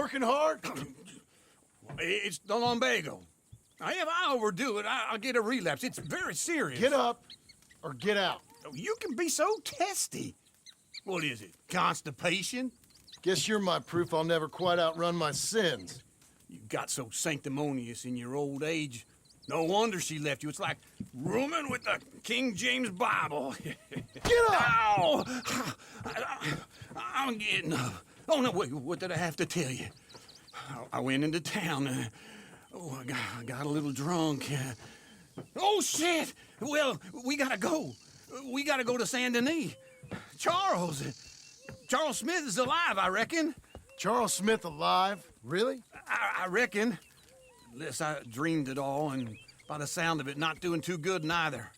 working hard? It's the lumbago. Now, if I overdo it, I'll get a relapse. It's very serious. Get up or get out. You can be so testy. What is it, constipation? Guess you're my proof I'll never quite outrun my sins. You got so sanctimonious in your old age. No wonder she left you. It's like rooming with the King James Bible. Get up! Ow! I'm getting up. Oh, no, wait, what did I have to tell you? I went into town. I got a little drunk. Oh, shit! Well, we gotta go. We gotta go to Saint Denis. Charles Smith is alive, I reckon. Charles Smith alive? Really? I reckon. Unless I dreamed it all, and by the sound of it, not doing too good neither.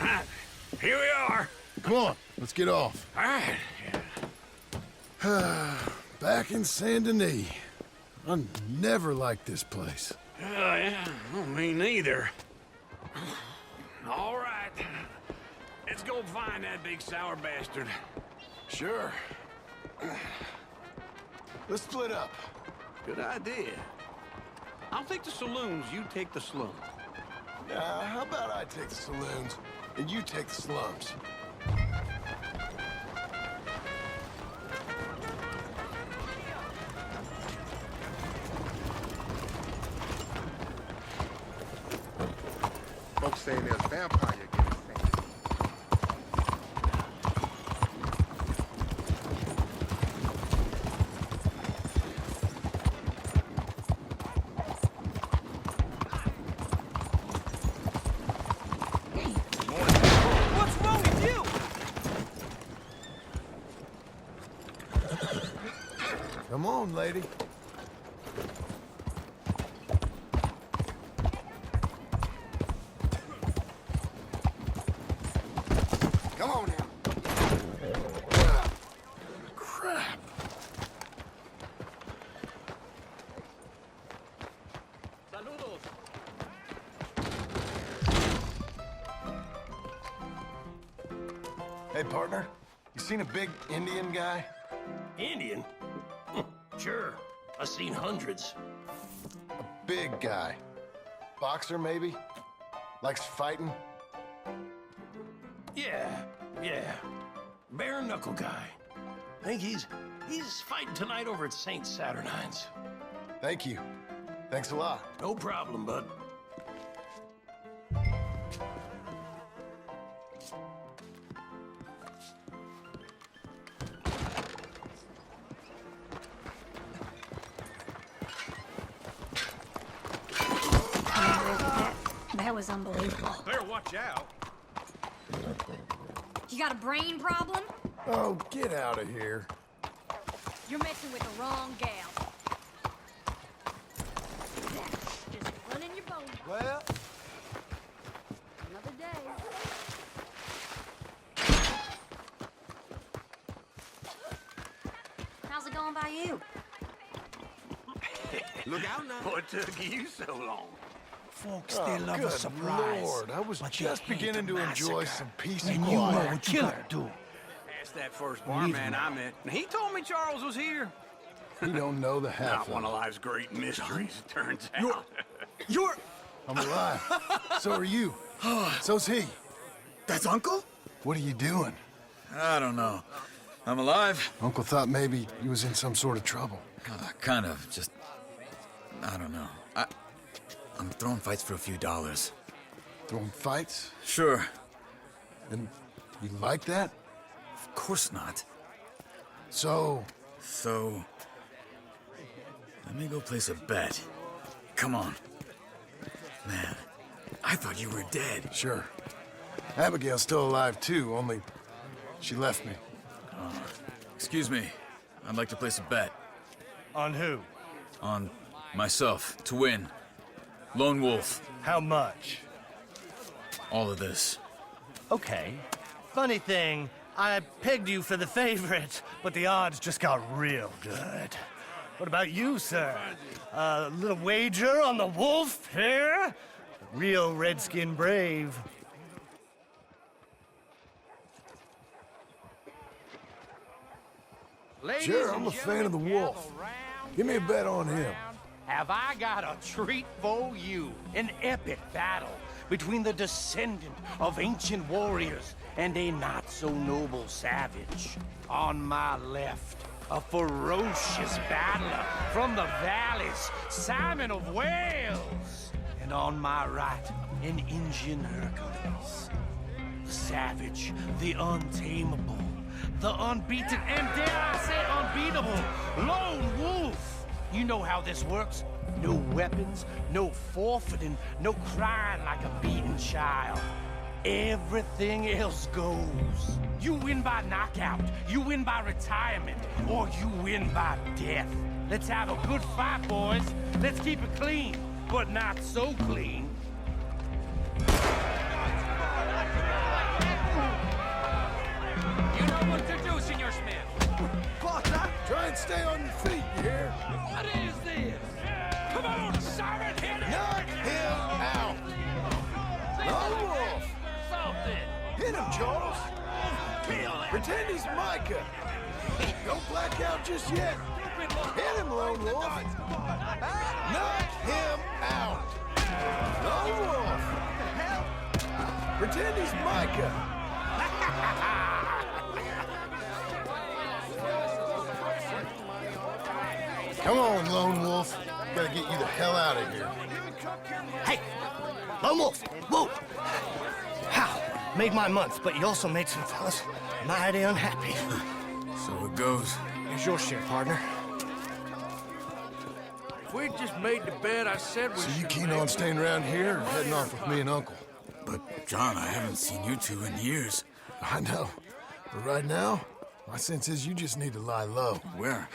All right, here we are. Come on, let's get off. All right. Back in Saint Denis. I never liked this place. Yeah, well, me neither. All right. Let's go find that big sour bastard. Sure. Let's split up. Good idea. I'll take the saloons, you take the slums. How about I take the saloons and you take the slums? Folks saying there's a vampire getting things. What's wrong with you? Come on, lady. Come on now. Crap. Saludos. Hey, partner. You seen a big Indian guy? Indian? Sure. I've seen hundreds. A big guy. Boxer, maybe? Likes fighting? Yeah. Bare knuckle guy. I think he's fighting tonight over at St. Saturnine's. Thank you. Thanks a lot. No problem, bud. That was unbelievable. Better watch out. You got a brain problem? Oh, get out of here. You're messing with the wrong gal. Just running your bones. Well, Another day. How's it going by you? Look out now. What took you so long? Folks, they love a good surprise. Lord, I was but they just hate beginning a to enjoy massacre. some peace And and you know quiet. what you gotta do. Asked that first barman I met, and he told me Charles was here. You don't know the half Not of one it. of life's great mysteries, it turns out. You're... I'm alive. So are you. So's he. That's Uncle? What are you doing? I don't know. I'm alive. Uncle thought maybe he was in some sort of trouble. Kind of. Just... I don't know. I'm throwing fights for a few dollars. Throwing fights? Sure. And you like that? Of course not. So, So... let me go place a bet. Come on. Man, I thought you were dead. sure. Abigail's still alive too, only she left me. Excuse me. I'd like to place a bet. On who? On myself, to win. Lone Wolf. How much? All of this. Okay. Funny thing, I pegged you for the favorite, but the odds just got real good. What about you, sir? A little wager on the wolf here? Real redskin brave. Sure, I'm a fan of the wolf. Give me a bet on him. Have I got a treat for you? An epic battle between the descendant of ancient warriors and a not-so-noble savage. On my left, a ferocious battler from the valleys, Simon of Wales. And on my right, an Indian Hercules. The savage, the untamable, the unbeaten, and dare I say unbeatable, lone wolf. You know how this works. No weapons, no forfeiting, no crying like a beaten child. Everything else goes. You win by knockout, you win by retirement, or you win by death. Let's have a good fight, boys. Let's keep it clean, but not so clean. You know what to do, Senor Smith. Potter, try and stay on your feet, you hear? What is this? Come on, Simon, hit it! Knock him out! Lone wolf! Something! Hit him, Charles! Kill him! Pretend he's Micah! Don't black out just yet! Hit him, Lone Wolf! Knock him out! Lone Wolf! Pretend he's Micah! Come on, Lone Wolf. Gotta get you the hell out of here. Hey! Lone Wolf! Whoa! How? Made my month, but you also made some fellas mighty unhappy. So it goes. Here's your share, partner. If we'd just made the bed I said we So you should keen make. on staying around here or heading off with me and Uncle? But, John, I haven't seen you two in years. I know. But right now, my sense is you just need to lie low. Where?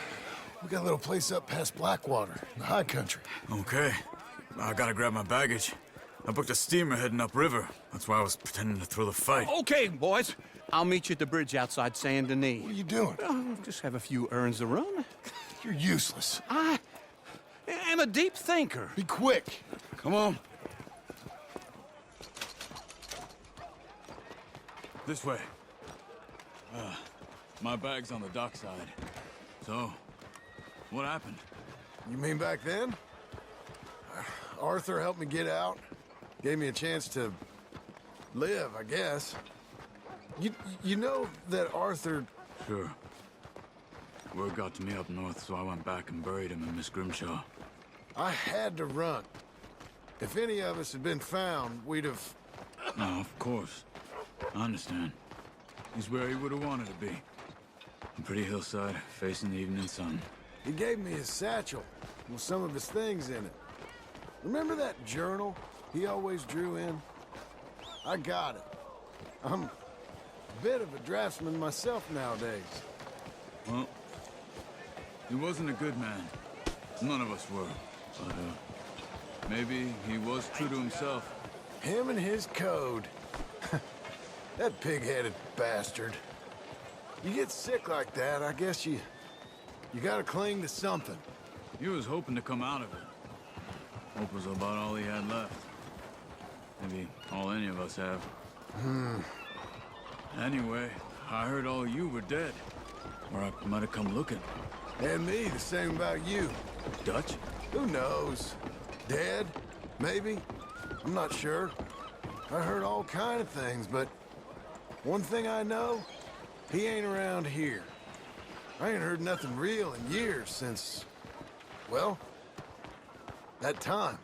We got a little place up past Blackwater, in the high country. Okay. I gotta grab my baggage. I booked a steamer heading upriver. That's why I was pretending to throw the fight. Okay, boys. I'll meet you at the bridge outside Saint Denis. What are you doing? Just have a few errands to run. You're useless. I am a deep thinker. Be quick. Come on. This way. My bag's on the dockside. So, what happened? You mean back then? Arthur helped me get out. Gave me a chance to live, I guess. You know that Arthur... Sure. Word got to me up north, so I went back and buried him in Miss Grimshaw. I had to run. If any of us had been found, we'd have... No, of course. I understand. He's where he would have wanted to be. A pretty hillside, facing the evening sun. He gave me his satchel with some of his things in it. Remember that journal he always drew in? I got it. I'm a bit of a draftsman myself nowadays. Well, he wasn't a good man. None of us were. But, maybe he was true to himself. Him and his code. That pig-headed bastard. You get sick like that, I guess you gotta cling to something. He was hoping to come out of it. Hope was about all he had left. Maybe all any of us have. Anyway, I heard all you were dead. Or I might have come looking. And me, the same about you. Dutch? Who knows? Dead? Maybe? I'm not sure. I heard all kind of things, but one thing I know, he ain't around here. I ain't heard nothing real in years since, well, that time.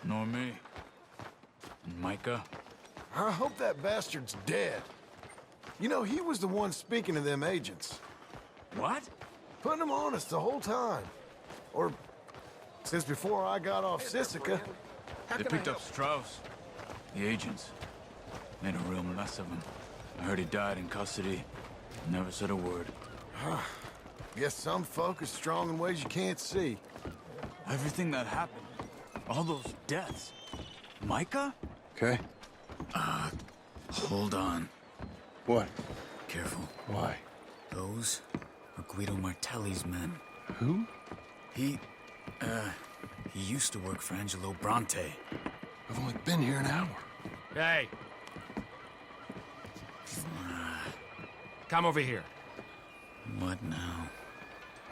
Nor me. And Micah? I hope that bastard's dead. You know, he was the one speaking to them agents. What? Putting them on us the whole time. Or since before I got off Sisika. They picked up Strauss. The agents. Made a real mess of him. I heard he died in custody. Never said a word. Guess some folk are strong in ways you can't see. Everything that happened. All those deaths. Micah? Okay. Hold on. What? Careful. Why? Those are Guido Martelli's men. Who? He used to work for Angelo Bronte. I've only been here an hour. Hey. Come over here. What now?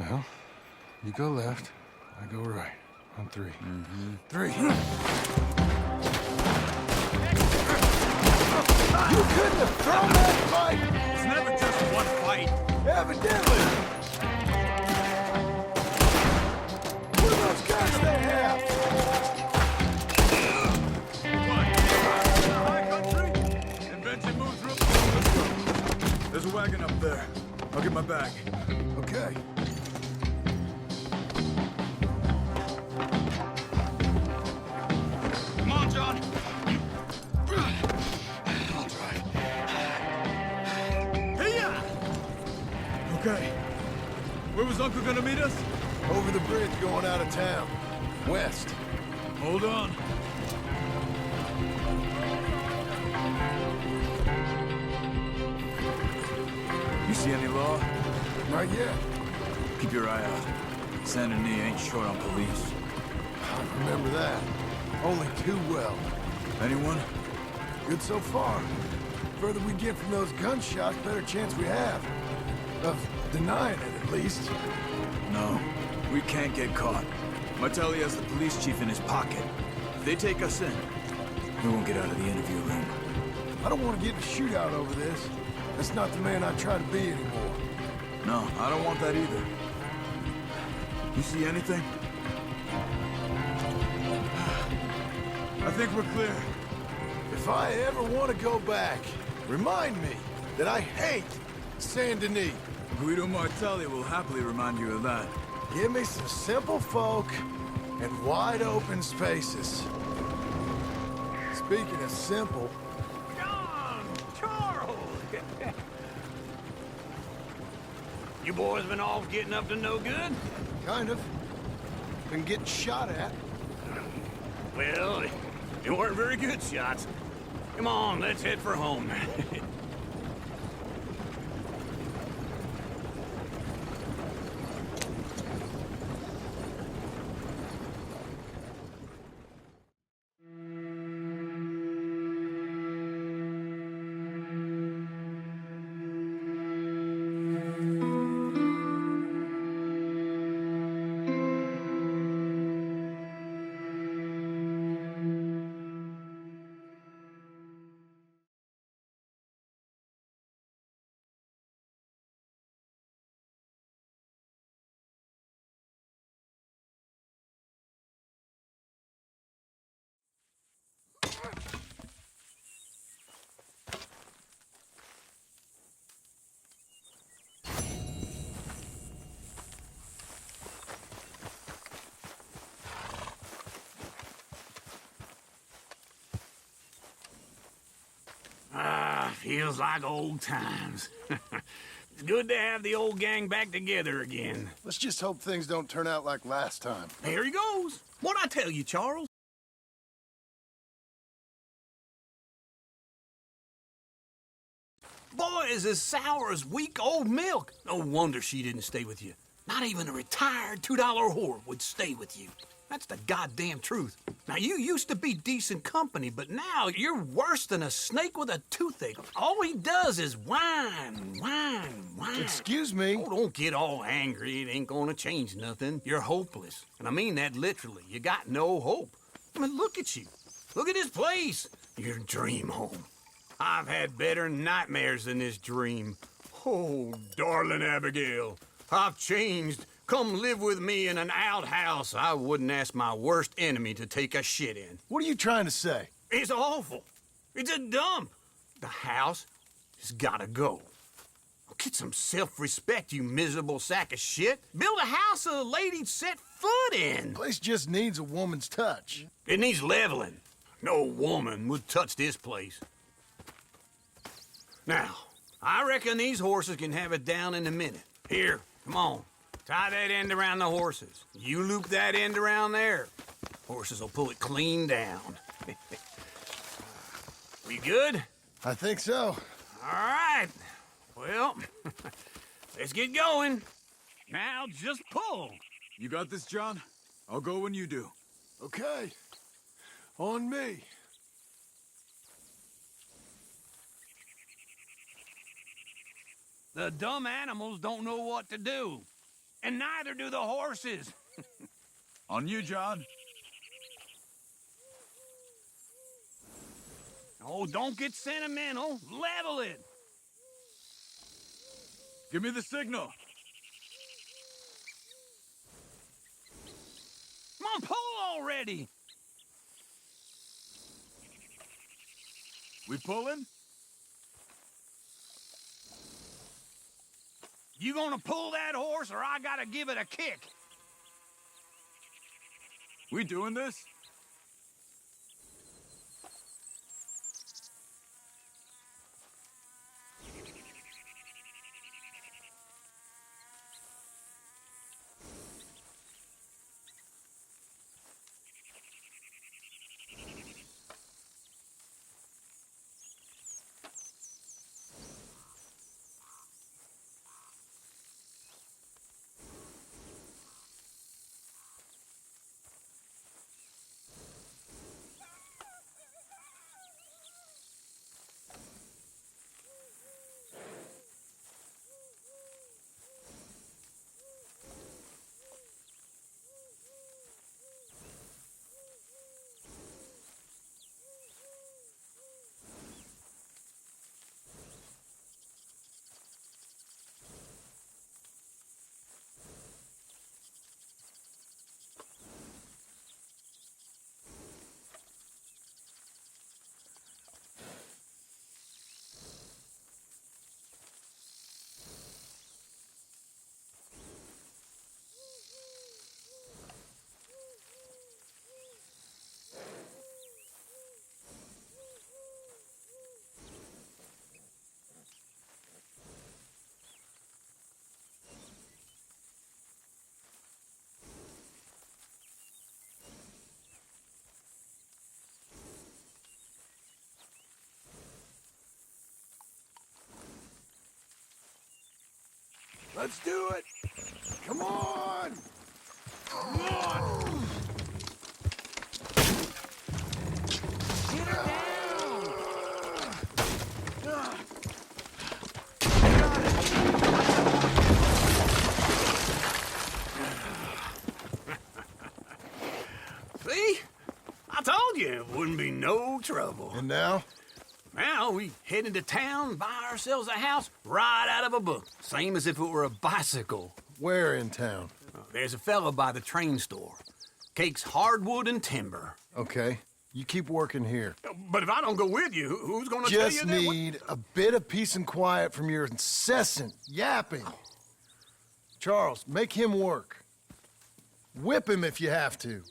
Well, you go left, I go right. On 3. Three. You couldn't have thrown that fight! It's never just one fight. Evidently! What are those guns they have? High country? Invention moves through. There's a wagon up there. I'll get my bag. Okay. Come on, John. I'll drive. Hey-ya! Okay. Where was Uncle gonna meet us? Over the bridge going out of town. West. Hold on. You see any law? Not yet. Keep your eye out. Saint Denis ain't short on police. I remember that. Only too well. Anyone? Good so far. Further we get from those gunshots, better chance we have. Of denying it, at least. No. We can't get caught. Martelli has the police chief in his pocket. If they take us in, we won't get out of the interview room. I don't want to get in a shootout over this. That's not the man I try to be anymore. No, I don't want that either. You see anything? I think we're clear. If I ever want to go back, remind me that I hate Saint Denis. Guido Martelli will happily remind you of that. Give me some simple folk and wide open spaces. Speaking of simple, John! Charles! You boys been off getting up to no good? kind of. Been getting shot at. Well, they weren't very good shots. Come on, let's head for home. Feels like old times. It's good to have the old gang back together again. Let's just hope things don't turn out like last time. Here he goes. What'd I tell you, Charles? Boy is as sour as weak old milk. No wonder she didn't stay with you. Not even a retired $2 whore would stay with you. That's the goddamn truth. Now, you used to be decent company, but now you're worse than a snake with a toothache. All he does is whine. Excuse me? Oh, don't get all angry. It ain't gonna change nothing. You're hopeless. And I mean that literally. You got no hope. I mean, look at you. Look at this place. Your dream home. I've had better nightmares than this dream. Oh, darling Abigail, I've changed. Come live with me in an outhouse I wouldn't ask my worst enemy to take a shit in. What are you trying to say? It's awful. It's a dump. The house has gotta go. Get some self-respect, you miserable sack of shit. Build a house a lady'd set foot in. Place just needs a woman's touch. It needs leveling. No woman would touch this place. Now, I reckon these horses can have it down in a minute. Here, come on. Tie that end around the horses. You loop that end around there. Horses will pull it clean down. We good? I think so. All right. Well, let's get going. Now just pull. You got this, John? I'll go when you do. Okay. On me. The dumb animals don't know what to do. And neither do the horses. On you, John. Oh, don't get sentimental. Level it. Give me the signal. Come on, pull already. We pulling? You gonna pull that horse or I gotta give it a kick? We doing this? Let's do it! Come on! Come on! Get her down! See? I told you it wouldn't be no trouble. And now? Now we head into town, buy ourselves a house right out of a book. Same as if it were a bicycle. Where in town? There's a fella by the train store. Cakes hardwood and timber. Okay. You keep working here. But if I don't go with you, who's gonna tell you Just that? need a bit of peace and quiet from your incessant yapping. Charles, make him work. Whip him if you have to.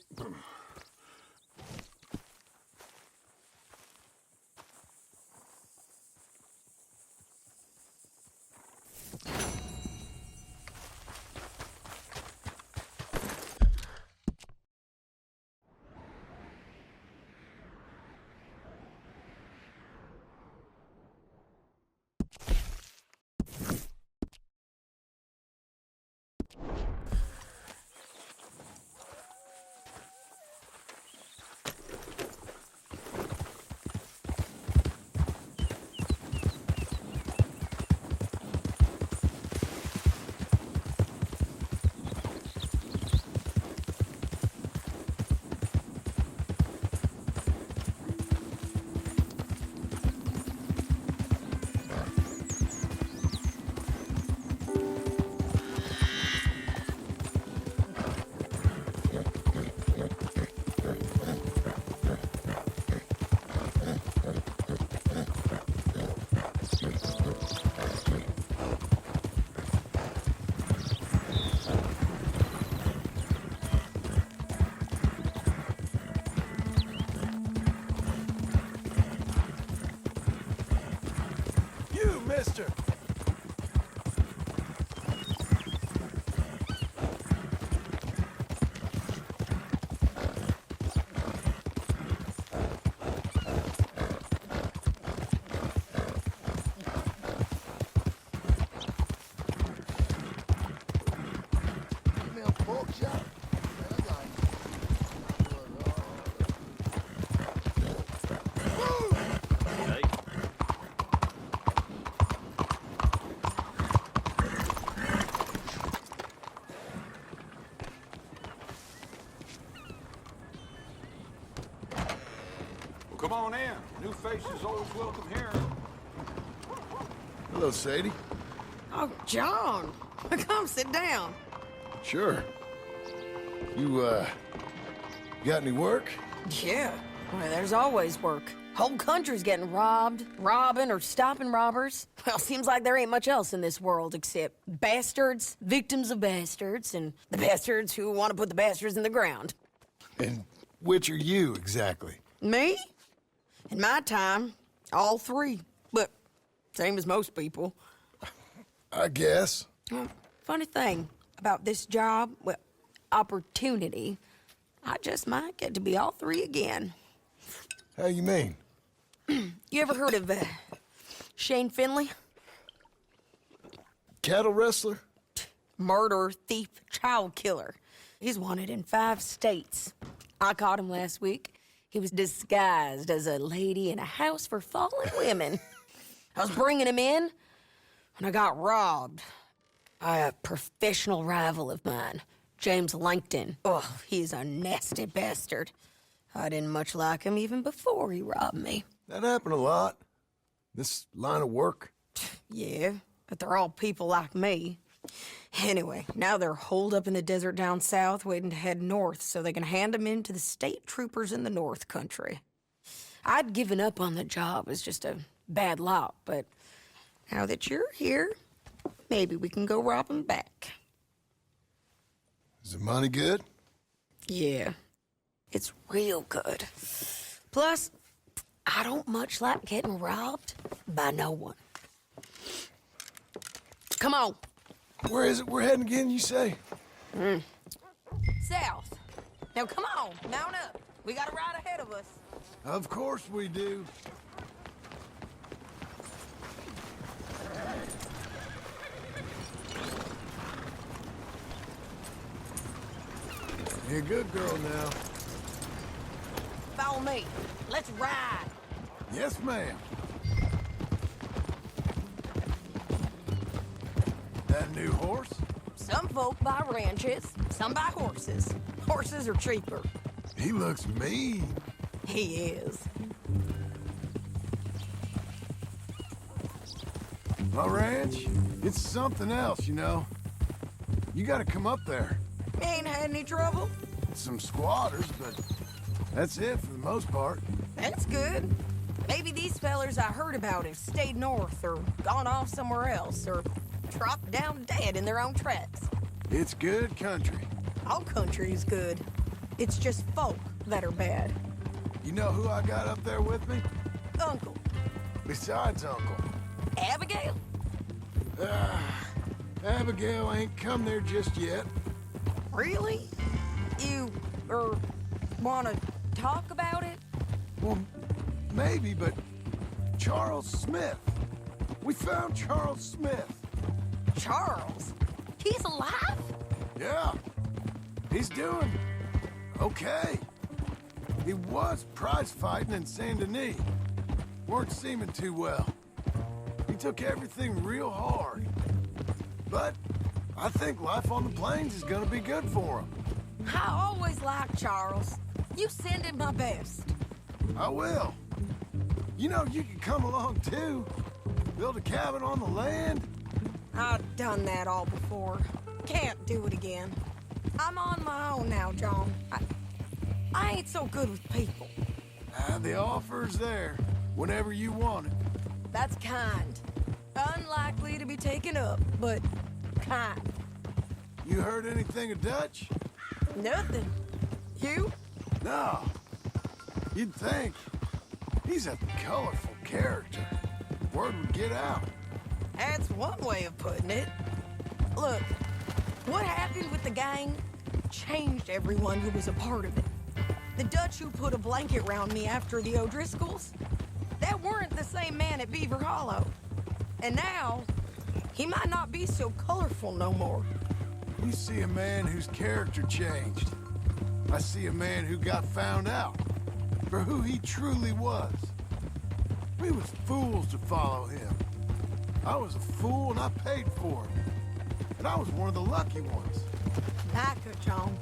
You, mister! Come on in. New faces always welcome here. Hello, Sadie. Oh, John. Come sit down. Sure. You, got any work? Yeah. Well, there's always work. Whole country's getting robbed, robbing, or stopping robbers. Well, seems like there ain't much else in this world except bastards, victims of bastards, and the bastards who want to put the bastards in the ground. And which are you, exactly? Me? In my time, all three. But same as most people. I guess. Funny thing about this job, well, opportunity, I just might get to be all three again. How you mean? You ever heard of Shane Finley? Cattle wrestler? Murderer, thief, child killer. He's wanted in 5 states. I caught him last week. He was disguised as a lady in a house for fallen women. I was bringing him in when I got robbed by a professional rival of mine, James Langton. Oh, he's a nasty bastard. I didn't much like him even before he robbed me. That happened a lot. This line of work. Yeah, but they're all people like me. Anyway, now they're holed up in the desert down south, waiting to head north so they can hand them in to the state troopers in the north country. I'd given up on the job as just a bad lot, but now that you're here, maybe we can go rob them back. Is the money good? Yeah, it's real good. Plus, I don't much like getting robbed by no one. Come on. Where is it we're heading again, you say? South. Now, come on, mount up. We got a ride ahead of us. Of course we do. You're a good girl now. Follow me. Let's ride. Yes, ma'am. That new horse? Some folk buy ranches, some buy horses. Horses are cheaper. He looks mean. He is. My ranch, it's something else, you know. You gotta come up there. Ain't had any trouble? Some squatters, but that's it for the most part. That's good. Maybe these fellers I heard about have stayed north or gone off somewhere else or dropped down dead in their own tracks. It's good country. All country is good. It's just folk that are bad. You know who I got up there with me? Uncle. Besides Uncle. Abigail? Abigail ain't come there just yet. Really? You, wanna talk about it? Well, maybe, but Charles Smith. We found Charles Smith. Charles? He's alive? Yeah. He's doing okay. He was prize fighting in Saint Denis. Weren't seeming too well. He took everything real hard. But I think life on the plains is gonna be good for him. I always liked Charles. You send him my best. I will. You know, you can come along too. Build a cabin on the land. I've done that all before. Can't do it again. I'm on my own now, John. I ain't so good with people. The offer's there whenever you want it. That's kind. Unlikely to be taken up, but kind. You heard anything of Dutch? Nothing. You? No. You'd think. He's a colorful character. Word would get out. That's one way of putting it. Look, what happened with the gang changed everyone who was a part of it. The Dutch who put a blanket round me after the O'Driscolls, that weren't the same man at Beaver Hollow. And now, he might not be so colorful no more. You see a man whose character changed. I see a man who got found out for who he truly was. We was fools to follow him. I was a fool and I paid for it. And I was one of the lucky ones. Micah, John.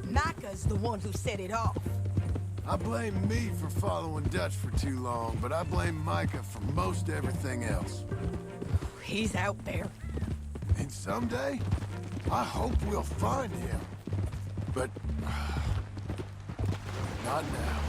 Micah's the one who set it off. I blame me for following Dutch for too long, but I blame Micah for most everything else. He's out there. And someday, I hope we'll find him. But... not now.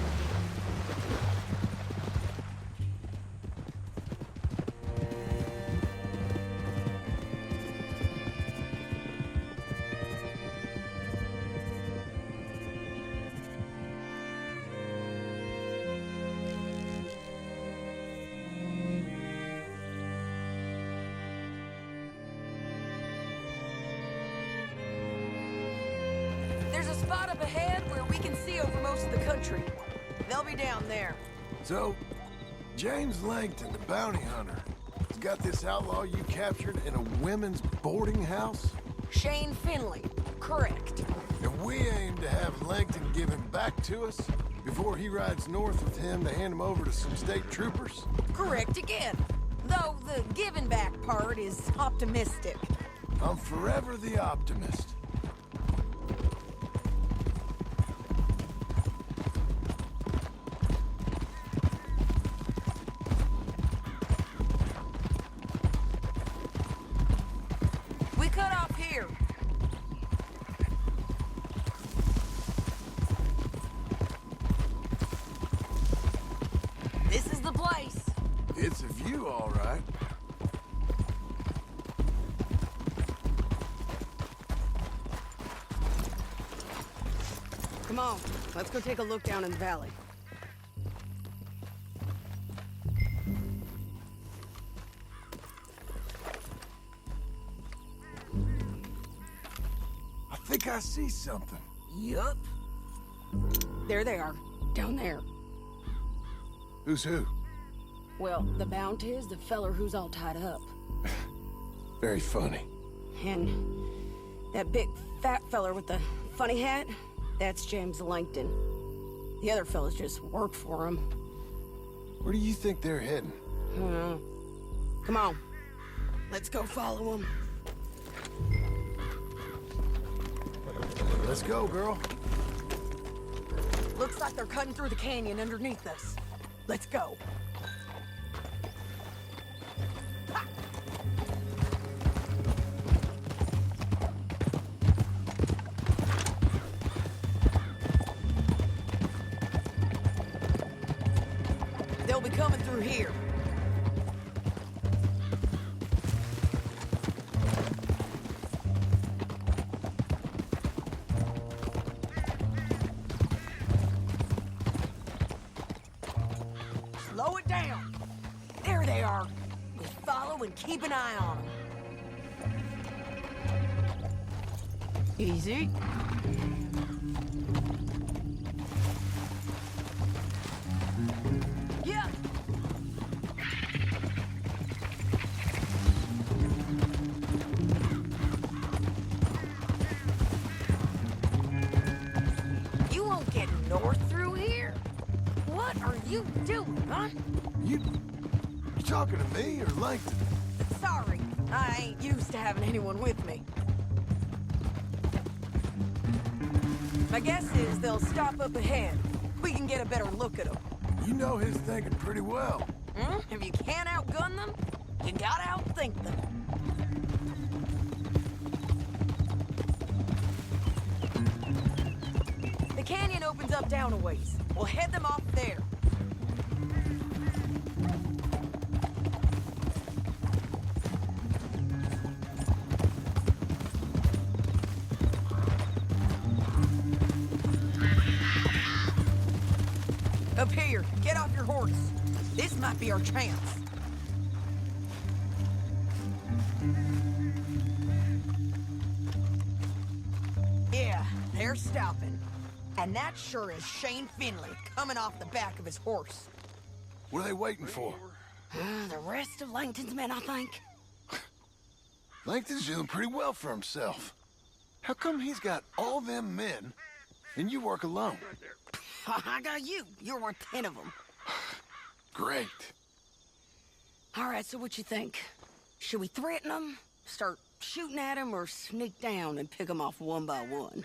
There's a spot up ahead where we can see over most of the country. They'll be down there. So, James Langton, the bounty hunter, has got this outlaw you captured in a women's boarding house? Shane Finley. Correct. And we aim to have Langton give him back to us before he rides north with him to hand him over to some state troopers? Correct again. Though the giving back part is optimistic. I'm forever the optimist. We cut off here. This is the place. It's a view, all right. Come on, let's go take a look down in the valley. I think I see something. Yup. There they are, down there. Who's who? Well, the bounty is the feller who's all tied up. Very funny. And that big fat feller with the funny hat, that's James Langton. The other fellas just work for him. Where do you think they're heading? Come on, let's go follow them. Let's go, girl. Looks like they're cutting through the canyon underneath us. Let's go. Ha! They'll be coming through here. Slow it down. There they are. We follow and keep an eye on them. Easy. Yeah. You won't get north through here. What are you doing, huh? You talking to me or Langton? Sorry, I ain't used to having anyone with me. My guess is they'll stop up ahead. We can get a better look at them. You know his thinking pretty well. If you can't outgun them, you gotta outthink them. The canyon opens up down a ways. We'll head them off there. Up here, get off your horse. This might be our chance. Yeah, they're stopping. And that sure is Shane Finley coming off the back of his horse. What are they waiting for? The rest of Langton's men, I think. Langton's doing pretty well for himself. How come he's got all them men and you work alone? I got you. You're worth 10 of them. Great. All right, so what you think? Should we threaten them, start shooting at them, or sneak down and pick them off one by one?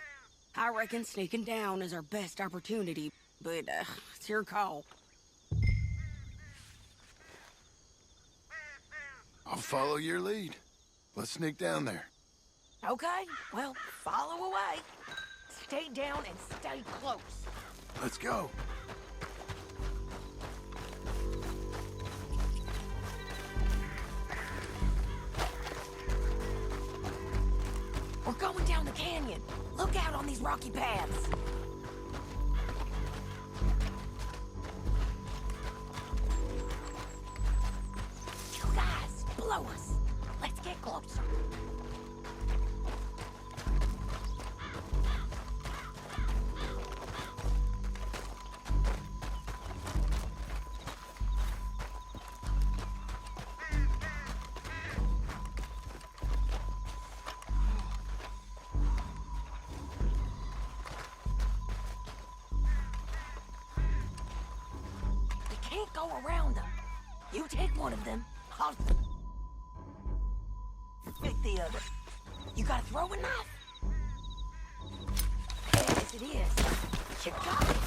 I reckon sneaking down is our best opportunity, but it's your call. I'll follow your lead. Let's sneak down there. Okay, well, follow away. Stay down and stay close. Let's go. We're going down the canyon. Look out on these rocky paths. You guys, below us. Let's get closer. Can't go around them. You take one of them, I'll pick the other. You got a throwing knife? Yes, it is. You got it.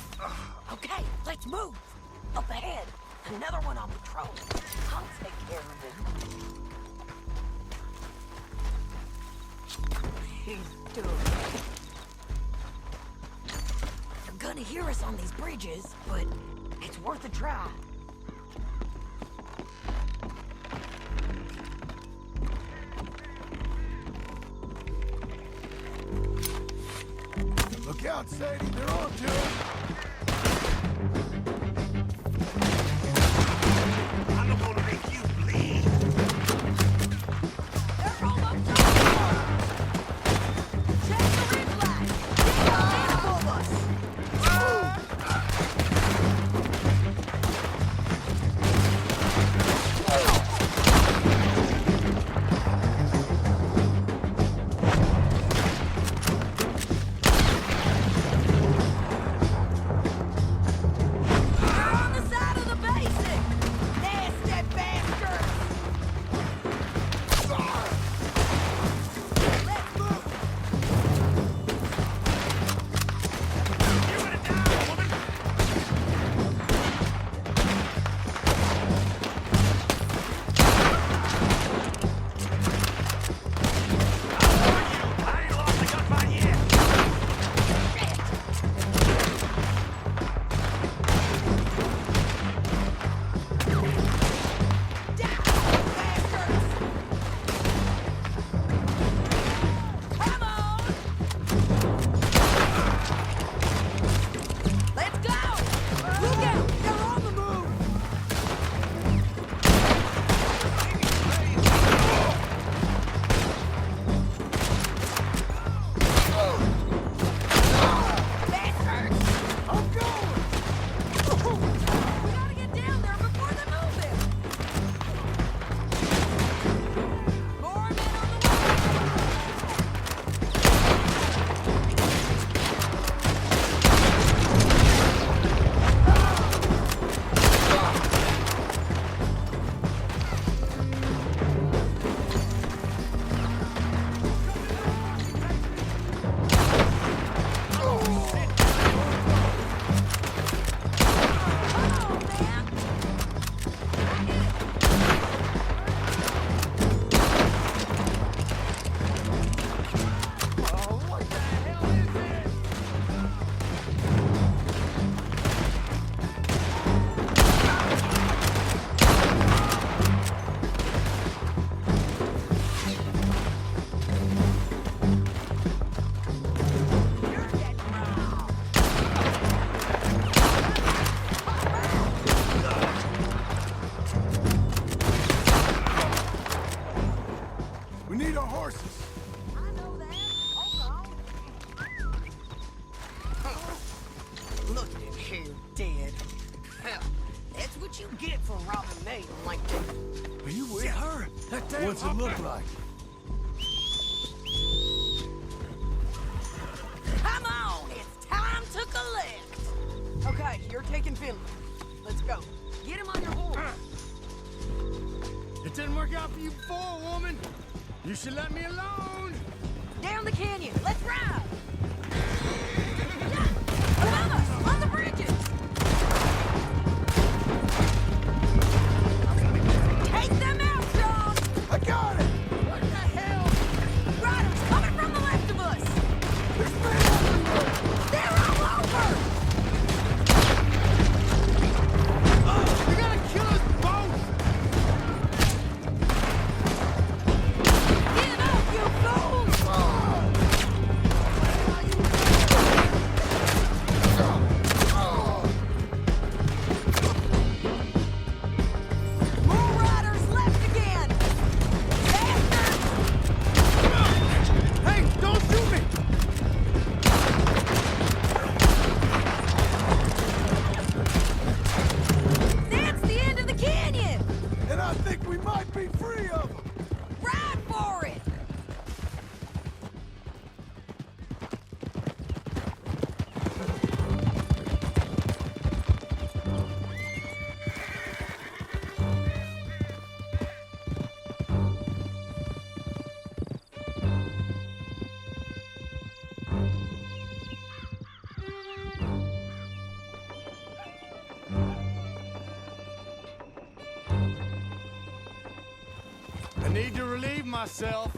Okay, let's move. Up ahead, another one on patrol. I'll take care of him. He's doing it. They're gonna hear us on these bridges, but it's worth a try. Look out, Sadie. They're on to it. I'm not gonna make you bleed. They're almost over! Check the red flag! Get up above us! what you get for robbing me like that. Are you with her? What's it look like? Come on, it's time to collect. Okay, you're taking Finley. Let's go. Get him on your horse. It didn't work out for you before, woman. You should let me alone. Down the canyon. Let's ride. Yeah, above us, on the bridges. need to relieve myself.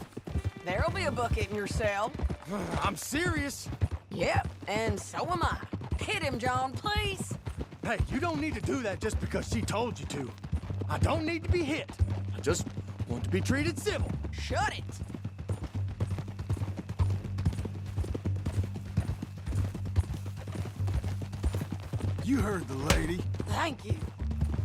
There'll be a bucket in your cell. I'm serious. Yep, and so am I. Hit him, John, please. Hey, you don't need to do that just because she told you to. I don't need to be hit. I just want to be treated civil. Shut it. You heard the lady. Thank you.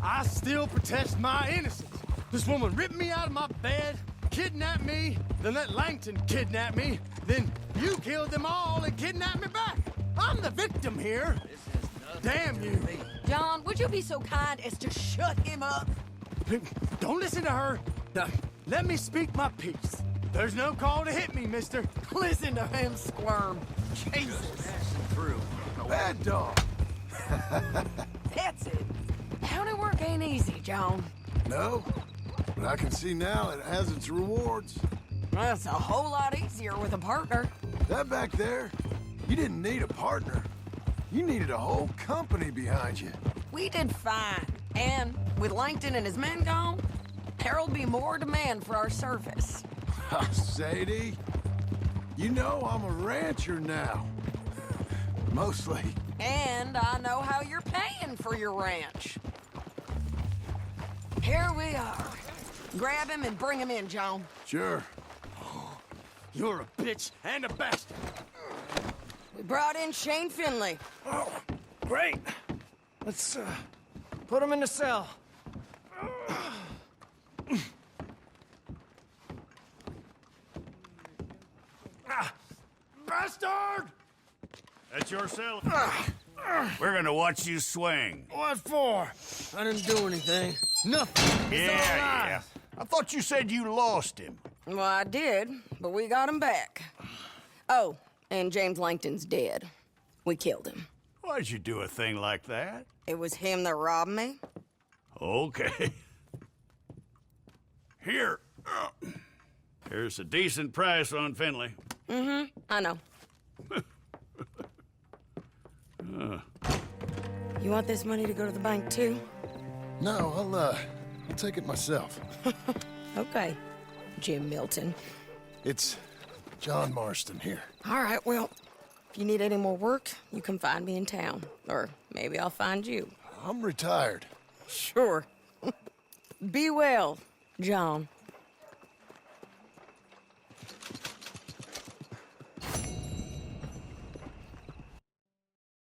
I still protest my innocence. This woman ripped me out of my bed, kidnapped me, then let Langton kidnap me, then you killed them all and kidnapped me back. I'm the victim here. Damn you. John, would you be so kind as to shut him up? Don't listen to her. Now, let me speak my piece. There's no call to hit me, mister. Listen to him squirm. Jesus. Bad dog. That's it. County work ain't easy, John. No, but I can see now it has its rewards. That's a whole lot easier with a partner. That back there, you didn't need a partner. You needed a whole company behind you. We did fine. And with Langton and his men gone, there'll be more demand for our service. Sadie, you know I'm a rancher now. Mostly. And I know how you're paying for your ranch. Here we are. Grab him and bring him in, John. Sure. You're a bitch and a bastard. We brought in Shane Finley. Oh, great. Let's, put him in the cell. Bastard! That's your cell. We're gonna watch you swing. What for? I didn't do anything. Nothing. It's all Yeah. lies. I thought you said you lost him. Well, I did, but we got him back. Oh, and James Langton's dead. We killed him. Why'd you do a thing like that? It was him that robbed me. Okay. Here. Here's a decent price on Finley. Mm-hmm, I know. You want this money to go to the bank, too? No, I'll take it myself. Okay, Jim Milton. It's John Marston here. All right, well, if you need any more work, you can find me in town. Or maybe I'll find you. I'm retired. Sure. Be well, John.